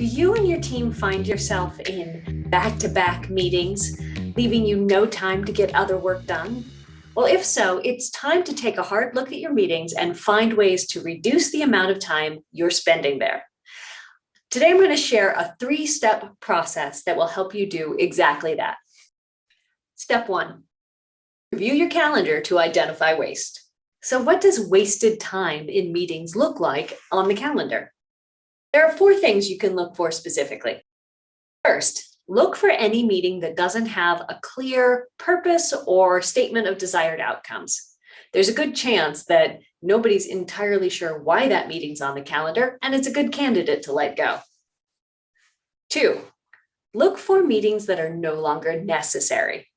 Do you and your team find yourself in back-to-back meetings, leaving you no time to get other work done? Well, if so, it's time to take a hard look at your meetings and find ways to reduce the amount of time you're spending there. Today, I'm going to share a 3-step process that will help you do exactly that. Step 1, review your calendar to identify waste. So what does wasted time in meetings look like on the calendar? There are 4 things you can look for specifically. First, look for any meeting that doesn't have a clear purpose or statement of desired outcomes. There's a good chance that nobody's entirely sure why that meeting's on the calendar, and it's a good candidate to let go. 2, look for meetings that are no longer necessary.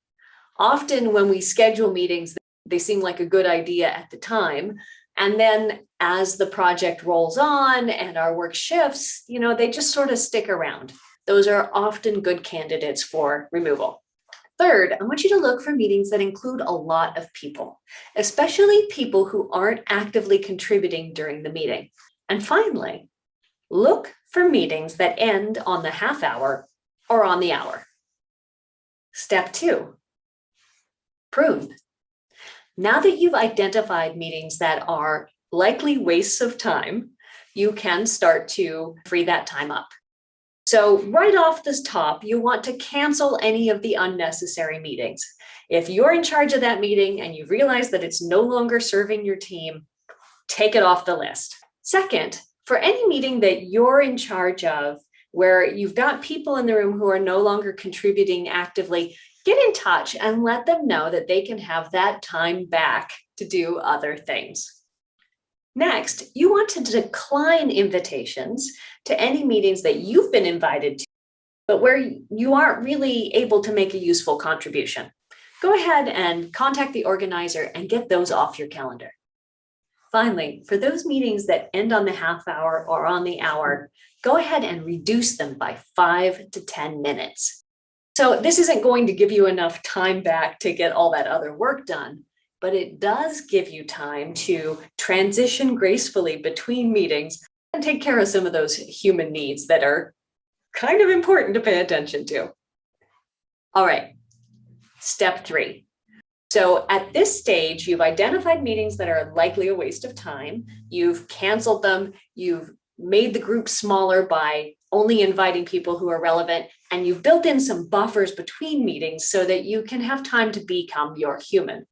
Often when we schedule meetings, they seem like a good idea at the time. And then as the project rolls on and our work shifts, they just sort of stick around. Those are often good candidates for removal. Third, I want you to look for meetings that include a lot of people, especially people who aren't actively contributing during the meeting. And finally, look for meetings that end on the half hour or on the hour. Step 2, prune. Now that you've identified meetings that are likely wastes of time, you can start to free that time up. So right off the top, you want to cancel any of the unnecessary meetings. If you're in charge of that meeting and you realize that it's no longer serving your team, take it off the list. Second, for any meeting that you're in charge of, where you've got people in the room who are no longer contributing actively, get in touch and let them know that they can have that time back to do other things. Next, you want to decline invitations to any meetings that you've been invited to, but where you aren't really able to make a useful contribution. Go ahead and contact the organizer and get those off your calendar. Finally, for those meetings that end on the half hour or on the hour, go ahead and reduce them by 5 to 10 minutes. So this isn't going to give you enough time back to get all that other work done, but it does give you time to transition gracefully between meetings and take care of some of those human needs that are kind of important to pay attention to. All right, step 3. So at this stage, you've identified meetings that are likely a waste of time. You've canceled them. You've made the group smaller by only inviting people who are relevant, and you've built in some buffers between meetings so that you can have time to become your human.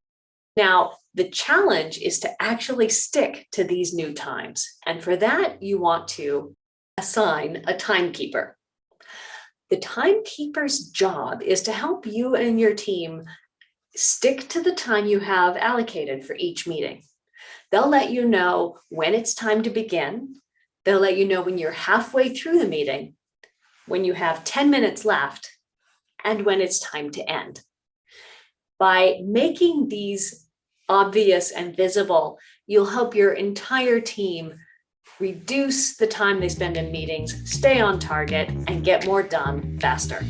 Now, the challenge is to actually stick to these new times. And for that, you want to assign a timekeeper. The timekeeper's job is to help you and your team stick to the time you have allocated for each meeting. They'll let you know when it's time to begin. They'll let you know when you're halfway through the meeting, when you have 10 minutes left, and when it's time to end. By making these obvious and visible, you'll help your entire team reduce the time they spend in meetings, stay on target, and get more done faster.